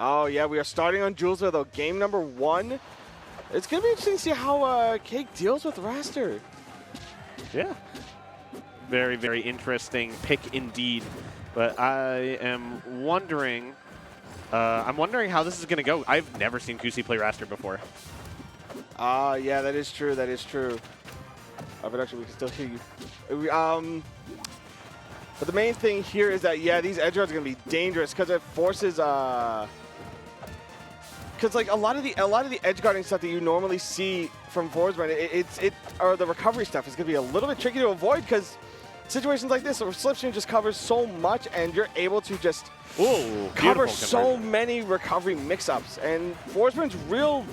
Oh, yeah, we are starting on Julesville, though. Game number 1. It's going to be interesting to see how Cake deals with Raster. Yeah. Very, very interesting pick indeed. But I am wondering... I'm wondering how this is going to go. I've never seen Kusi play Raster before. Yeah, that is true. That is true. But actually, we can still hear you. But the main thing here is that, yeah, these edge guards are going to be dangerous because it forces... Because like a lot of the edge guarding stuff that you normally see from Forsberg, or the recovery stuff is going to be a little bit tricky to avoid because situations like this, where Slipstream just covers so much and you're able to just cover so many recovery mix-ups. And Forsberg's real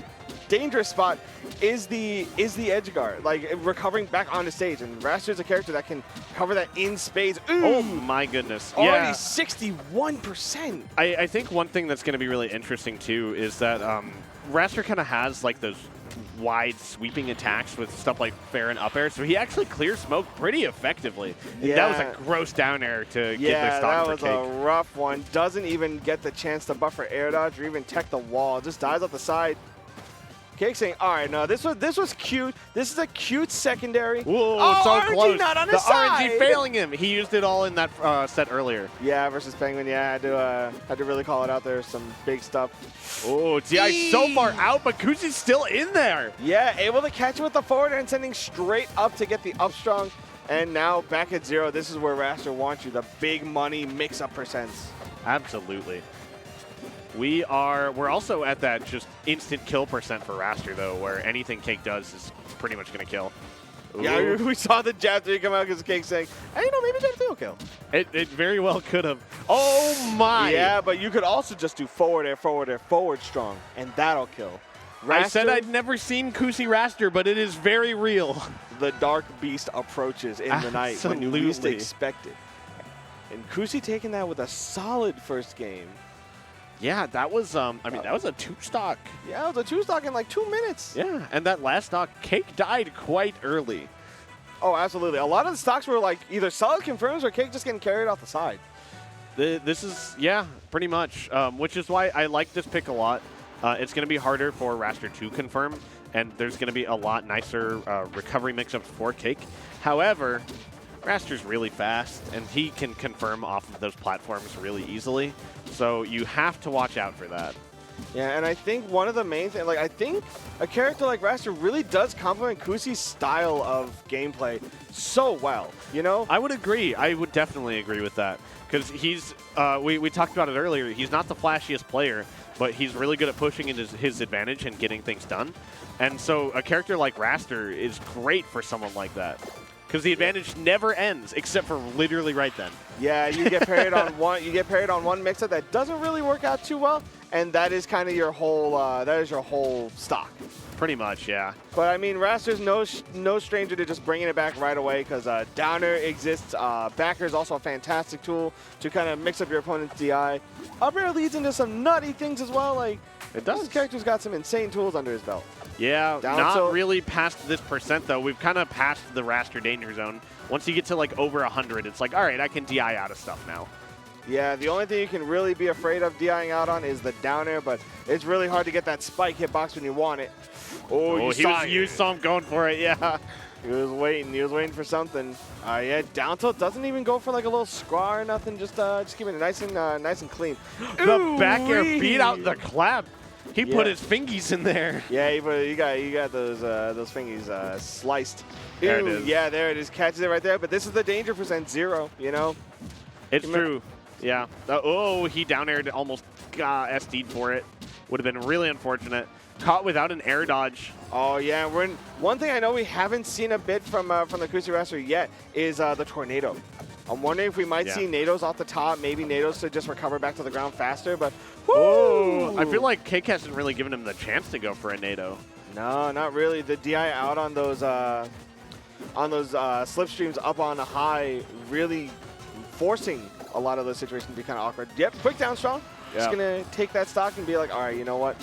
dangerous spot is the edge guard, like recovering back onto stage. And Raster's a character that can cover that in spades. Ooh, oh my goodness. Already yeah. 61%. I think one thing that's going to be really interesting too is that Raster kind of has like those wide sweeping attacks with stuff like fair and up air, so he actually clears smoke pretty effectively. Yeah. That was a gross down air to get their stock for Cake. That was a rough one. Doesn't even get the chance to buffer air dodge or even tech the wall. Just dives off the side. Cake saying, all right, no, this was cute. This is a cute secondary. Whoa, oh, so RNG close. not on the his side. RNG failing him. He used it all in that set earlier. Yeah, versus Penguin. Yeah, I had to really call it out there. Some big stuff. Oh, TI so far out, but Kusi's still in there. Yeah, able to catch it with the forward and sending straight up to get the up strong. And now back at 0. This is where Raster wants you. The big money mix-up percents. Absolutely. We're also at that just instant kill percent for Raster, though, where anything Cake does is pretty much going to kill. Ooh. Yeah, we saw the jab 3 come out because Cake saying, hey, you know, maybe jab 3 will kill. It very well could have. Oh, my. Yeah, but you could also just do forward air, forward strong, and that'll kill. Raster, I said I'd never seen Kusi Raster, but it is very real. The dark beast approaches in the night when you least expect it. And Kusi taking that with a solid first game. Yeah, that was, that was a 2-stock. Yeah, it was a 2-stock in like 2 minutes. Yeah, and that last stock, Cake died quite early. Oh, absolutely. A lot of the stocks were like either solid confirms or Cake just getting carried off the side. This is, yeah, pretty much, which is why I like this pick a lot. It's going to be harder for Raster to confirm, and there's going to be a lot nicer recovery mix-ups for Cake. However, Raster's really fast, and he can confirm off of those platforms really easily. So you have to watch out for that. Yeah, and I think one of the main things, like I think a character like Raster really does complement Kusi's style of gameplay so well, you know? I would agree. I would definitely agree with that. Because he's, we talked about it earlier, he's not the flashiest player, but he's really good at pushing into his advantage and getting things done. And so a character like Raster is great for someone like that. Because the advantage never ends, except for literally right then. Yeah, you get parried on one. You get parried on one mix-up that doesn't really work out too well, and that is kind of your whole. That is your whole stock. Pretty much, yeah. But I mean, Raster's no stranger to just bringing it back right away because downer exists. Backer is also a fantastic tool to kind of mix up your opponent's DI. Up air leads into some nutty things as well. Like it does. This character's got some insane tools under his belt. Yeah, not really past this percent, though. We've kind of passed the Raster danger zone. Once you get to, like, over 100, it's like, all right, I can DI out of stuff now. Yeah, the only thing you can really be afraid of DIing out on is the down air, but it's really hard to get that spike hitbox when you want it. Oh, you saw him going for it, yeah. He was waiting for something. Yeah, down tilt doesn't even go for like a little square or nothing, just keeping it nice and clean. The back air beat out the clap. He put his fingies in there. Yeah, you got those fingies sliced. There it is. Yeah, there it is. Catches it right there. But this is the danger percent 0. You know. It's true. Yeah. Oh, he down aired, almost SD'd for it. Would have been really unfortunate. Caught without an air dodge. Oh yeah, one thing I know we haven't seen a bit from the Kusi Raster yet is the tornado. I'm wondering if we might see nados off the top, maybe nados to just recover back to the ground faster, but whoa! I feel like Cake hasn't really given him the chance to go for a nado. No, not really. The DI out on those slipstreams up on a high, really forcing a lot of those situations to be kind of awkward. Yep, quick down strong. Yep. Just gonna take that stock and be like, all right, you know what?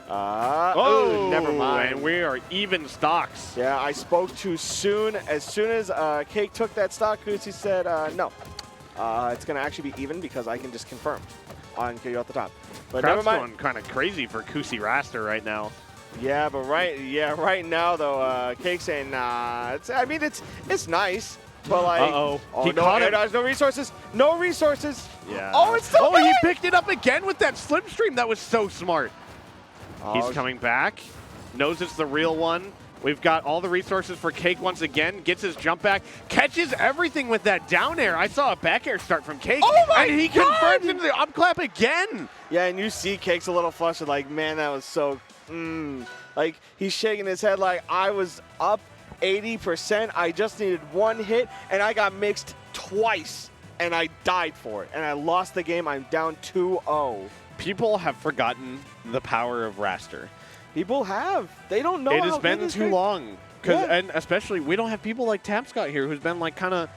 Never mind. And we are even stocks. Yeah, I spoke too soon. As soon as Cake took that stock, Kusi said, no. It's going to actually be even because I can just confirm on kill you off the top. But Crowd's never mind. going kind of crazy for Kusi Raster right now. Yeah, but right now though, Cake saying nah. It's nice, but like, Uh-oh. He no caught air him. dodge, no resources, no resources. Yeah. Oh, it's still Oh, going. he picked it up again with that slipstream. That was so smart. Oh, He's coming back. Knows it's the real one. We've got all the resources for Cake once again. Gets his jump back. Catches everything with that down air. I saw a back air start from Cake. Oh my And he God! confirms into the up clap again. Yeah, and you see Cake's a little flustered, like, man, that was so, like, he's shaking his head like, I was up 80%, I just needed one hit, and I got mixed twice, and I died for it, and I lost the game. I'm down 2-0. People have forgotten the power of Raster. People have. They don't know It how has been good this too Cake- long. Yeah. And especially, we don't have people like Tapscott here who's been like kind of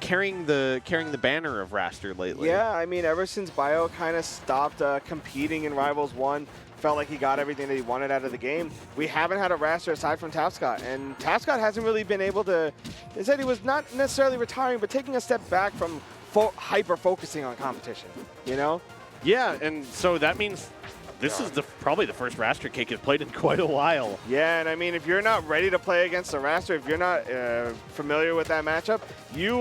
carrying the banner of Raster lately. Yeah, I mean, ever since Bio kind of stopped competing in Rivals 1, felt like he got everything that he wanted out of the game, we haven't had a Raster aside from Tapscott. And Tapscott hasn't really been able to, they said he was not necessarily retiring, but taking a step back from hyper-focusing on competition, you know? Yeah, and so that means this is probably the first Raster Cake has played in quite a while. Yeah, and I mean, if you're not ready to play against the Raster, if you're not familiar with that matchup, you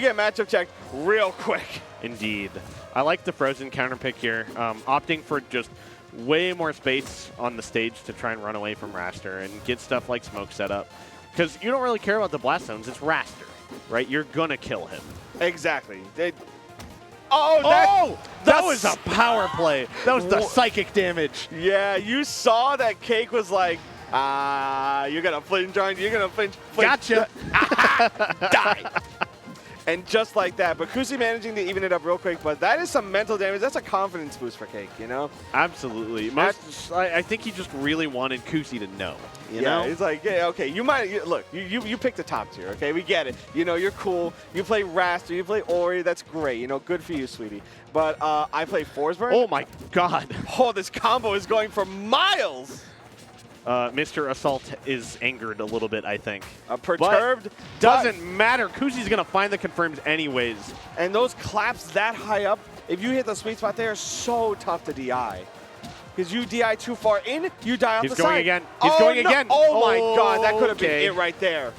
get matchup checked real quick. Indeed. I like the Frozen counter pick here, opting for just way more space on the stage to try and run away from Raster and get stuff like Smoke set up. Because you don't really care about the blast zones, it's Raster, right? You're gonna kill him. Exactly. That was a power play. That was the psychic damage. Yeah, you saw that Cake was like, you're going to flinch, aren't you? You're going to flinch. Gotcha. Die. And just like that. But Kusi managing to even it up real quick. But that is some mental damage. That's a confidence boost for Cake, you know? Absolutely. I think he just really wanted Kusi to know. You yeah, know? he's like, yeah, okay, look, you picked the top tier, okay? We get it. You know, you're cool. You play Raster, you play Ori, that's great. You know, good for you, sweetie. But I play Forsberg. Oh my God. Oh, this combo is going for miles. Mr. Assault is angered a little bit, I think. Perturbed. Doesn't matter. Kusi's going to find the confirms anyways. And those claps that high up, if you hit the sweet spot, they are so tough to DI. Because you DI too far in, you die off the side. He's going again. He's going again. Oh my God, that could have been Okay. it right there.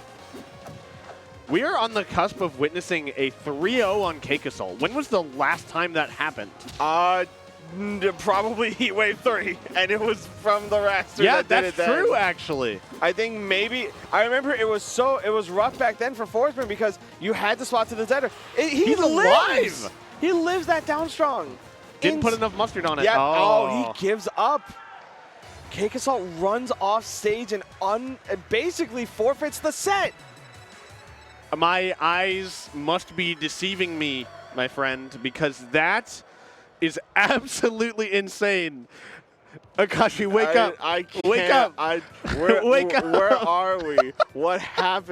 We are on the cusp of witnessing a 3-0 on CakeAssault. When was the last time that happened? Probably Heatwave 3, and it was from the Raster. Yeah, that did it that's then. true, actually. I think maybe, I remember it was rough back then for Forsberg because you had to swap to the Zedder. He's lives. alive. He lives that down strong. Didn't put enough mustard on it. Yeah, Oh, he gives up. CakeAssault runs off stage and basically forfeits the set. My eyes must be deceiving me, my friend, because that is absolutely insane. Akashi, wake up. I can't. Wake up. Wake Wake up. Where up. are we? What happened?